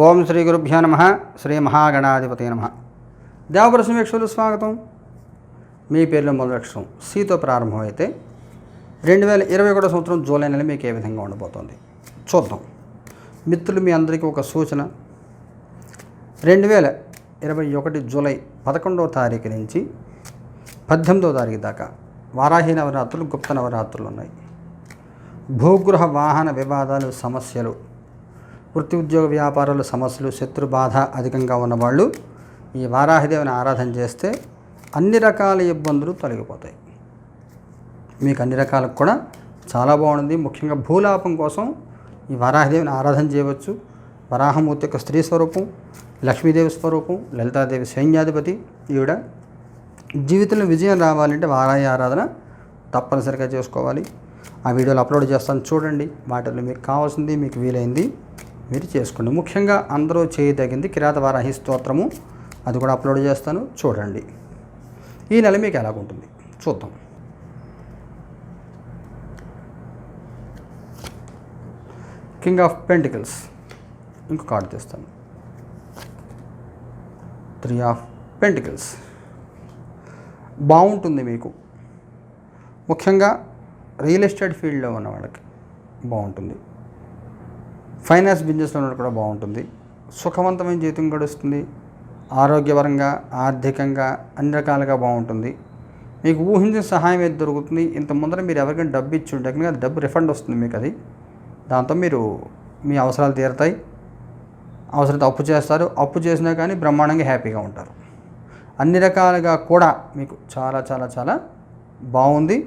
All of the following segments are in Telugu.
ఓం శ్రీ గురుభ్యో నమః. శ్రీ మహాగణాధిపతే నమః. దేవపరసం వీక్షకులు స్వాగతం. మీ పేర్లో మొదటి అక్షరం సితో ప్రారంభమైతే 2021 సంవత్సరం జూలై నెల మీకు ఏ విధంగా ఉండబోతోంది చూద్దాం. మిత్రులు మీ అందరికీ ఒక సూచన. 2021 జూలై 11వ తారీఖు నుంచి 18వ తారీఖు దాకా వారాహి నవరాత్రులు, గుప్త నవరాత్రులు ఉన్నాయి. భూగృహ వాహన వివాదాలు, సమస్యలు, వృత్తి ఉద్యోగ వ్యాపారాలు సమస్యలు, శత్రు బాధ అధికంగా ఉన్నవాళ్ళు ఈ వారాహిదేవిని ఆరాధన చేస్తే అన్ని రకాల ఇబ్బందులు తొలగిపోతాయి. మీకు అన్ని రకాలకు కూడా చాలా బాగుంది. ముఖ్యంగా భూలాపం కోసం ఈ వారాహిదేవిని ఆరాధన చేయవచ్చు. వరాహమూర్తి యొక్క స్త్రీ స్వరూపం, లక్ష్మీదేవి స్వరూపం, లలితాదేవి సైన్యాధిపతి. ఈవిడ జీవితంలో విజయం రావాలంటే వారాహి ఆరాధన తప్పనిసరిగా చేసుకోవాలి. ఆ వీడియోలు అప్లోడ్ చేస్తాను, చూడండి. వాటిల్లో మీకు కావాల్సింది, మీకు వీలైంది మీరు చేసుకోండి. ముఖ్యంగా అందరూ చేయదగింది కిరాత వారాహి స్తోత్రము, అది కూడా అప్లోడ్ చేస్తాను, చూడండి. ఈ నెల మీకు ఎలాగుంటుంది చూద్దాం. కింగ్ ఆఫ్ పెంటికల్స్ ఇంకో కార్డు తెస్తాను. 3 ఆఫ్ పెంటికల్స్ బాగుంటుంది మీకు. ముఖ్యంగా రియల్ ఎస్టేట్ ఫీల్డ్లో ఉన్న వాళ్ళకి బాగుంటుంది. ఫైనాన్స్ బిజినెస్లో ఉన్న కూడా బాగుంటుంది. సుఖవంతమైన జీవితం గడుస్తుంది. ఆరోగ్యపరంగా, ఆర్థికంగా అన్ని రకాలుగా బాగుంటుంది. మీకు ఊహించిన సహాయం ఏది దొరుకుతుంది. ఇంత ముందర మీరు ఎవరికైనా డబ్బు ఇచ్చి ఉంటే కనుక డబ్బు రిఫండ్ వస్తుంది మీకు. అది దాంతో మీరు మీ అవసరాలు తీరుతాయి. అవసరంతో అప్పు చేస్తారు. అప్పు చేసినా కానీ బ్రహ్మాండంగా హ్యాపీగా ఉంటారు. అన్ని రకాలుగా కూడా మీకు చాలా చాలా చాలా బాగుంది.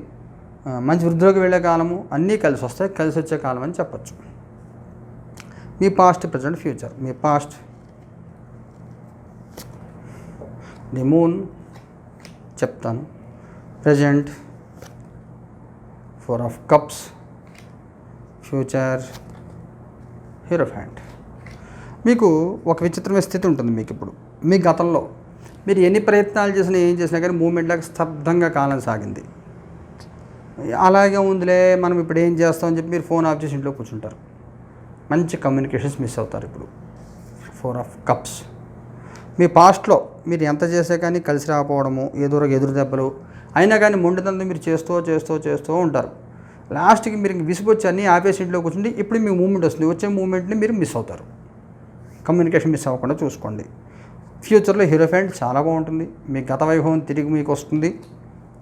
మంచి వృద్ధిలోకి వెళ్ళే కాలము, అన్నీ కలిసి వస్తాయి. కలిసి వచ్చే కాలం అని చెప్పచ్చు. మీ పాస్ట్, ప్రజెంట్, ఫ్యూచర్. మీ పాస్ట్ ది మూన్ చెప్తాను. Present 4 of cups, future hierophant. మీకు ఒక విచిత్రమైన స్థితి ఉంటుంది మీకు ఇప్పుడు. మీ గతంలో మీరు ఎన్ని ప్రయత్నాలు చేసినా, ఏం చేసినా కానీ మూమెంట్లకు స్తబ్దంగా కాలం సాగింది. అలాగే ఉందిలే, మనం ఇప్పుడు ఏం చేస్తామని చెప్పి మీరు ఫోన్ ఆఫ్ చేసి ఇంట్లో కూర్చుంటారు. మంచి కమ్యూనికేషన్స్ మిస్ అవుతారు ఇప్పుడు. 4 ఆఫ్ కప్స్. మీ పాస్ట్లో మీరు ఎంత చేసే కానీ కలిసి రాకపోవడము, ఎదురు దెబ్బలు అయినా కానీ మొండిదంతా మీరు చేస్తూ ఉంటారు. లాస్ట్కి మీరు విసిగొచ్చి అన్నీ ఆపేసి ఇంట్లో కూర్చుంటే ఇప్పుడు మీ మూమెంట్ వస్తుంది. వచ్చే మూమెంట్ని మీరు మిస్ అవుతారు. కమ్యూనికేషన్ మిస్ అవ్వకుండా చూసుకోండి. ఫ్యూచర్లో హీరోఫాంట్ చాలా బాగుంటుంది. మీ గత వైభవం తిరిగి మీకు వస్తుంది.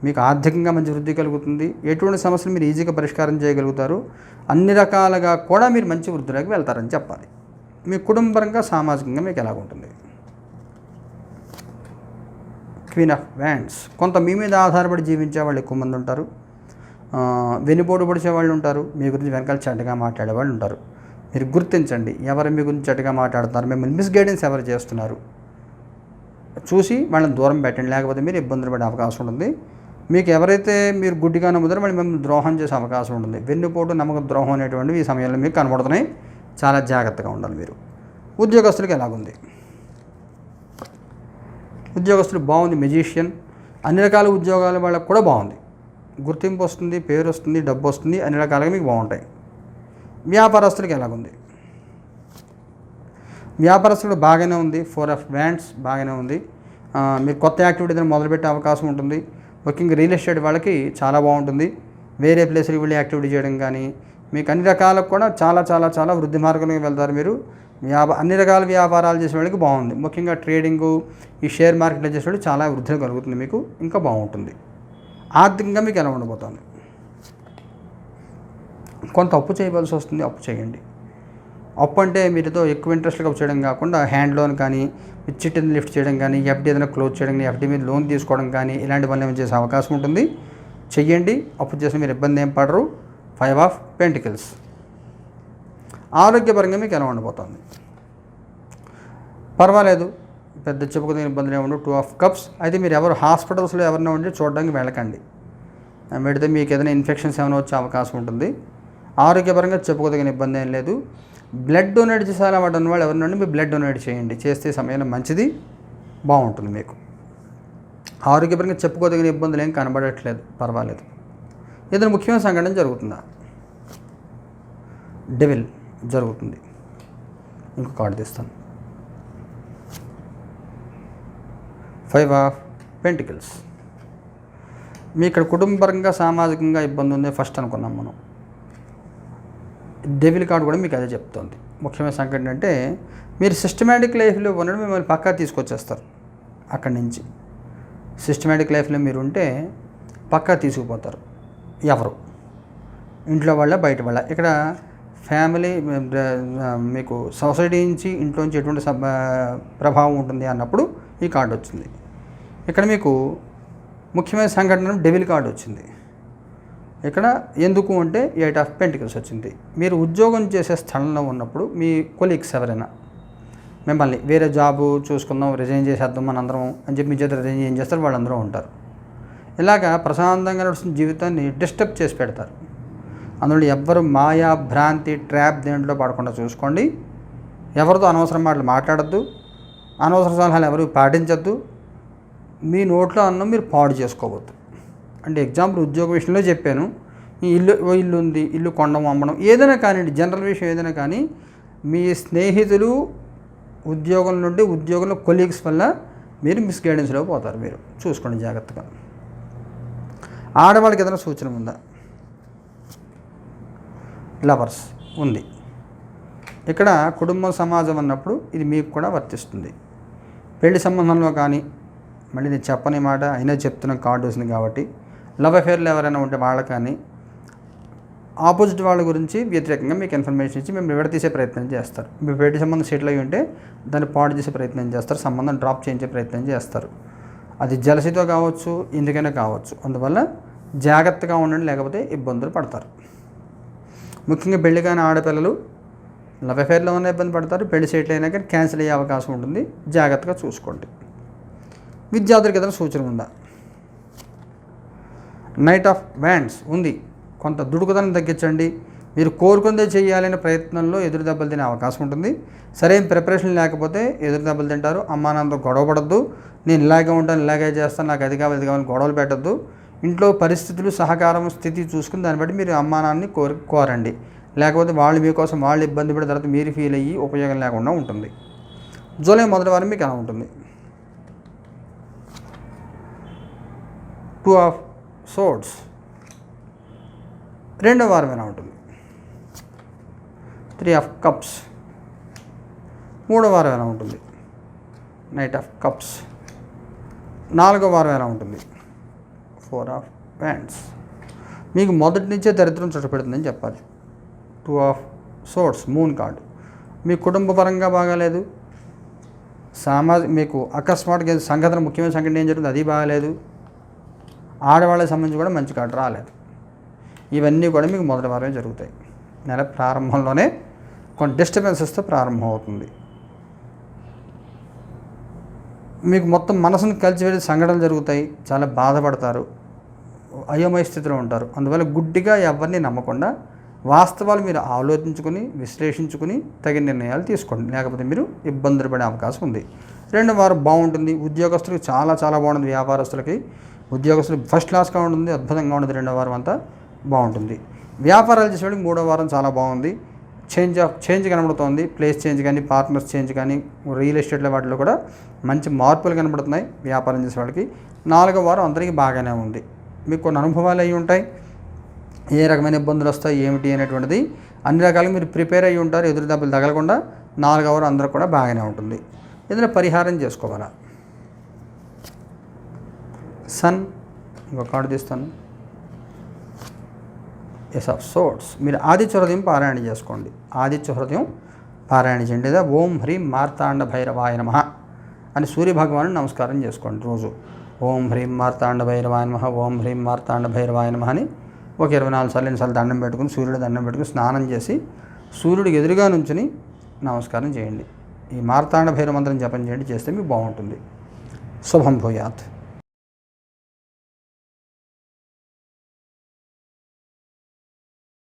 మీకు ఆర్థికంగా మంచి వృద్ధి కలుగుతుంది. ఎటువంటి సమస్యలు మీరు ఈజీగా పరిష్కారం చేయగలుగుతారు. అన్ని రకాలుగా కూడా మీరు మంచి వృద్ధిలోకి వెళ్తారని చెప్పాలి. మీ కుటుంబపరంగా, సామాజికంగా మీకు ఎలాగుంటుంది. Queen of wands. కొంత మీ మీద ఆధారపడి జీవించే వాళ్ళు ఎక్కువ మంది ఉంటారు. వెనుపోటు పొడిచే వాళ్ళు ఉంటారు. మీ గురించి వెనకాల చెడ్డగా మాట్లాడే వాళ్ళు ఉంటారు. మీరు గుర్తించండి ఎవరు మీ గురించి చెడ్డగా మాట్లాడుతున్నారు, మిమ్మల్ని మిస్గైడెన్స్ ఎవరు చేస్తున్నారు చూసి వాళ్ళని దూరం పెట్టండి. లేకపోతే మీరు ఇబ్బందులు పడే అవకాశం ఉంటుంది. మీకు ఎవరైతే మీరు గుడ్డిగా నమ్ముతారో వాళ్ళు మిమ్మల్ని ద్రోహం చేసే అవకాశం ఉంటుంది. వెన్నుపోటు, నమ్మక ద్రోహం అనేటువంటివి ఈ సమయంలో మీకు కనబడుతున్నాయి. చాలా జాగ్రత్తగా ఉండాలి మీరు. ఉద్యోగస్తులకి ఎలాగుంది? ఉద్యోగస్తులు బాగుంది. మెజిషియన్. అన్ని రకాల ఉద్యోగాల వాళ్ళకి కూడా బాగుంది. గుర్తింపు వస్తుంది, పేరు వస్తుంది, డబ్బు వస్తుంది. అన్ని రకాలుగా మీకు బాగుంటాయి. వ్యాపారస్తులకి ఎలాగుంది? వ్యాపారస్తులు బాగానే ఉంది. 4 ఆఫ్ వ్యాండ్స్ బాగానే ఉంది. మీరు కొత్త యాక్టివిటీ మొదలుపెట్టే అవకాశం ఉంటుంది. ముఖ్యంగా రియల్ ఎస్టేట్ వాళ్ళకి చాలా బాగుంటుంది. వేరే ప్లేస్కి వెళ్ళి యాక్టివిటీ చేయడం కానీ మీకు అన్ని రకాలకు కూడా చాలా చాలా చాలా వృద్ధి మార్గంలోకి వెళ్తారు మీరు. అన్ని రకాల వ్యాపారాలు చేసే వాళ్ళకి బాగుంది. ముఖ్యంగా ట్రేడింగు, ఈ షేర్ మార్కెట్లో చేసే వాళ్ళు చాలా వృద్ధి కలుగుతుంది మీకు. ఇంకా బాగుంటుంది. ఆర్థికంగా మీకు ఎలా ఉండబోతుంది? కొంత అప్పు చేయవలసి వస్తుంది. అప్పు చేయండి. అప్పు అంటే మీరుతో ఎక్కువ ఇంట్రెస్ట్గా అప్పు చేయడం కాకుండా హ్యాండ్ లోన్ కానీ, చిట్టిని లిఫ్ట్ చేయడం కానీ, ఎఫ్డీ ఏదైనా క్లోజ్ చేయడం కానీ, ఎఫ్డీ మీద లోన్ తీసుకోవడం కానీ ఇలాంటి పనులు ఏమైనా చేసే అవకాశం ఉంటుంది. చెయ్యండి. అప్పు చేసి మీరు ఇబ్బంది ఏం పడరు. 5 ఆఫ్ పెంటికల్స్. ఆరోగ్యపరంగా మీకు ఎలా ఉండబోతుంది? పర్వాలేదు, పెద్ద చెప్పుకునే ఇబ్బందులు ఏమి. 2 ఆఫ్ కప్స్. అయితే మీరు ఎవరు హాస్పిటల్స్లో ఎవరైనా ఉండి చూడడానికి వెళ్ళకండి. పెడితే మీకు ఏదైనా ఇన్ఫెక్షన్స్ ఏమైనా వచ్చే అవకాశం ఉంటుంది. ఆరోగ్యపరంగా చెప్పుకోదగిన ఇబ్బంది ఏం లేదు. బ్లడ్ డొనేట్ చేసేలా వాటిని వాళ్ళు ఎవరినండి మీరు బ్లడ్ డొనేట్ చేయండి. చేస్తే సమయంలో మంచిది, బాగుంటుంది మీకు. ఆరోగ్యపరంగా చెప్పుకోదగిన ఇబ్బందులు ఏం కనబడట్లేదు. పర్వాలేదు. ఏదైనా ముఖ్యమైన సంఘటన జరుగుతుందా? డెవిల్ జరుగుతుంది. ఇంకో కార్డు తీస్తాను. 5 ఆఫ్ పెంటికల్స్. మీ ఇక్కడ కుటుంబపరంగా సామాజికంగా ఇబ్బంది ఉంది ఫస్ట్ అనుకున్నాం మనం. డెవిల్ కార్డ్ కూడా మీకు అదే చెప్తుంది. ముఖ్యమైన సంఘటన ఏంటంటే మీరు సిస్టమేటిక్ లైఫ్లో ఉండడం మిమ్మల్ని పక్కా తీసుకొచ్చేస్తారు. అక్కడి నుంచి సిస్టమేటిక్ లైఫ్లో మీరు ఉంటే పక్కా తీసుకుపోతారు. ఎవరు ఇంట్లో వాళ్ళ బయట వాళ్ళ. ఇక్కడ ఫ్యామిలీ మీకు సొసైటీ నుంచి ఇంట్లో నుంచి ఎటువంటి ప్రభావం ఉంటుంది అన్నప్పుడు ఈ కార్డు వచ్చింది. ఇక్కడ మీకు ముఖ్యమైన సంఘటన డెవిల్ కార్డు వచ్చింది. ఇక్కడ ఎందుకు అంటే 8 ఆఫ్ పెంటికల్స్ వచ్చింది. మీరు ఉద్యోగం చేసే స్థలంలో ఉన్నప్పుడు మీ కొలీగ్స్ ఎవరైనా మిమ్మల్ని వేరే జాబు చూసుకుందాం, రిజైన్ చేసేద్దాం మనందరం అని చెప్పి మీ చేత రిజైన్ ఏం చేస్తారు, వాళ్ళందరూ ఉంటారు. ఇలాగా ప్రశాంతంగా నడుస్తున్న జీవితాన్ని డిస్టర్బ్ చేసి పెడతారు. అందులో ఎవ్వరు మాయా భ్రాంతి ట్రాప్ దేంట్లో పడకుండా చూసుకోండి. ఎవరితో అనవసరం మాటలు మాట్లాడద్దు, అనవసర సలహాలు ఎవరు పాటించద్దు. మీ నోట్లో అన్నం మీరు పాడు చేసుకోవద్దు. అంటే ఎగ్జాంపుల్ ఉద్యోగ విషయంలో చెప్పాను. ఈ ఇల్లు ఉంది, ఇల్లు కొండం అమ్మడం ఏదైనా కానివ్వండి, జనరల్ విషయం ఏదైనా కానీ మీ స్నేహితులు ఉద్యోగం నుండి ఉద్యోగంలో కొలీగ్స్ వల్ల మీరు మిస్గైడెన్స్లో పోతారు. మీరు చూసుకోండి జాగ్రత్తగా. ఆడవాళ్ళకి ఏదైనా సూచన ఉందా? లవర్స్ ఉంది. ఇక్కడ కుటుంబం సమాజం అన్నప్పుడు ఇది మీకు కూడా వర్తిస్తుంది. పెళ్లి సంబంధంలో కానీ, మళ్ళీ నేను చెప్పని మాట అయినా చెప్తున్న కార్డు వస్తుంది కాబట్టి, లవ్ అఫేర్లు ఎవరైనా ఉంటే వాళ్ళకి కానీ ఆపోజిట్ వాళ్ళ గురించి వ్యతిరేకంగా మీకు ఇన్ఫర్మేషన్ ఇచ్చి మేము విడతీసే ప్రయత్నం చేస్తారు. మీ పెళ్లి సంబంధం సెటిల్ అయ్యి ఉంటే దాన్ని పాడు చేసే ప్రయత్నం చేస్తారు, సంబంధం డ్రాప్ చేయించే ప్రయత్నం చేస్తారు. అది జలసితో కావచ్చు, ఎందుకైనా కావచ్చు. అందువల్ల జాగ్రత్తగా ఉండండి, లేకపోతే ఇబ్బందులు పడతారు. ముఖ్యంగా పెళ్లి కాని ఆడపిల్లలు లవ్ అఫేర్లో ఉన్న ఇబ్బంది పడతారు. పెళ్లి సెటిల్ అయినా కానీ క్యాన్సిల్ అయ్యే అవకాశం ఉంటుంది. జాగ్రత్తగా చూసుకోండి. విద్యార్థులకు ఏదైనా సూచన ఉందా? నైట్ ఆఫ్ వ్యాండ్స్ ఉంది. కొంత దుడుకుదనం తగ్గించండి. మీరు కోరుకుందే చేయాలనే ప్రయత్నంలో ఎదురు దెబ్బలు తినే అవకాశం ఉంటుంది. సరైన ప్రిపరేషన్ లేకపోతే ఎదురు దెబ్బలు తింటారు. అమ్మా నాన్నతో గొడవ పడద్దు. నేను ఇలాగే ఉంటాను, ఇలాగే చేస్తాను, నాకు అది కావాలి, ఇది కావాలి గొడవలు పెట్టద్దు. ఇంట్లో పరిస్థితులు, సహకారం, స్థితి చూసుకుని దాన్ని బట్టి మీరు అమ్మా నాన్నని కోరండి. లేకపోతే వాళ్ళు మీకోసం వాళ్ళు ఇబ్బంది పడిన తర్వాత మీరు ఫీల్ అయ్యి ఉపయోగం లేకుండా ఉంటుంది. జూలై మొదటి వారం మీకు ఎలా ఉంటుంది? 2 ఆఫ్ సోర్డ్స్. రెండో వారం ఎలా ఉంటుంది? 3 ఆఫ్ కప్స్. మూడో వారం ఎలా ఉంటుంది? Knight of cups. నాలుగో వారం ఎలా ఉంటుంది? 4 ఆఫ్ వ్యాండ్స్. మీకు మొదటి నుంచే దరిద్రం చుట్టపెడుతుందని చెప్పాలి. 2 ఆఫ్ సోర్డ్స్, మూన్ కార్డు. మీ కుటుంబ పరంగా బాగాలేదు. మీకు అకస్మాత్తుగా సంఘటన, ముఖ్యమైన సంఘటన ఏం జరుగుతుంది అది బాగాలేదు. ఆడవాళ్ళకి సంబంధించి కూడా మంచి కార్డు రాలేదు. ఇవన్నీ కూడా మీకు మొదటి వారమే జరుగుతాయి. నెల ప్రారంభంలోనే కొన్ని డిస్టర్బెన్సెస్తో ప్రారంభమవుతుంది. మీకు మొత్తం మనసును కలిసివేసే సంఘటనలు జరుగుతాయి. చాలా బాధపడతారు, అయోమయ స్థితిలో ఉంటారు. అందువల్ల గుడ్డిగా ఎవరిని నమ్మకుండా వాస్తవాలు మీరు ఆలోచించుకుని, విశ్లేషించుకుని తగిన నిర్ణయాలు తీసుకోండి. లేకపోతే మీరు ఇబ్బందులు పడే అవకాశం ఉంది. రెండో వారం బాగుంటుంది. ఉద్యోగస్తులకు చాలా చాలా బాగుంటుంది. వ్యాపారస్తులకి, ఉద్యోగస్తులకు ఫస్ట్ క్లాస్గా ఉంటుంది, అద్భుతంగా ఉంటుంది. రెండో వారం అంతా బాగుంటుంది. వ్యాపారాలు చేసేవాడికి మూడో వారం చాలా బాగుంది. చేంజ్ కనబడుతోంది. ప్లేస్ చేంజ్ కానీ, పార్ట్నర్స్ చేంజ్ కానీ, రియల్ ఎస్టేట్లో వాటిలో కూడా మంచి మార్పులు కనబడుతున్నాయి వ్యాపారం చేసేవాళ్ళకి. నాలుగో వారం అందరికీ బాగానే ఉంది. మీకు కొన్ని అనుభవాలు అయ్యి ఉంటాయి. ఏ రకమైన ఇబ్బందులు వస్తాయి ఏమిటి అనేటువంటిది అన్ని రకాలుగా మీరు ప్రిపేర్ అయ్యి ఉంటారు. ఎదురు దెబ్బలు తగలకుండా 4వ వారం అందరూ కూడా బాగానే ఉంటుంది. ఏదైనా పరిహారం చేసుకోవాలా? సన్ ఇంకో కార్డు తీస్తాను. Ace of swords. మీరు ఆదిత్య హృదయం పారాయణ చేసుకోండి. ఆదిత్య హృదయం పారాయణ చేయండి. లేదా ఓం హ్రీం మార్తాండ భైరవాయ నమః అని సూర్యభగవాను నమస్కారం చేసుకోండి రోజు. ఓం హ్రీం మార్తాండ భైరవాయ నమః, ఓం హ్రీం మార్తాండ భైరవాయ నమః అని ఒక 24 సార్లు ఎన్నిసార్లు దండం పెట్టుకుని, సూర్యుడు దండం పెట్టుకుని స్నానం చేసి సూర్యుడికి ఎదురుగా నుంచుని నమస్కారం చేయండి. ఈ మార్తాండ భైరవ మంత్రం జపం చేయండి. చేస్తే మీకు బాగుంటుంది. శుభం భూయాత్.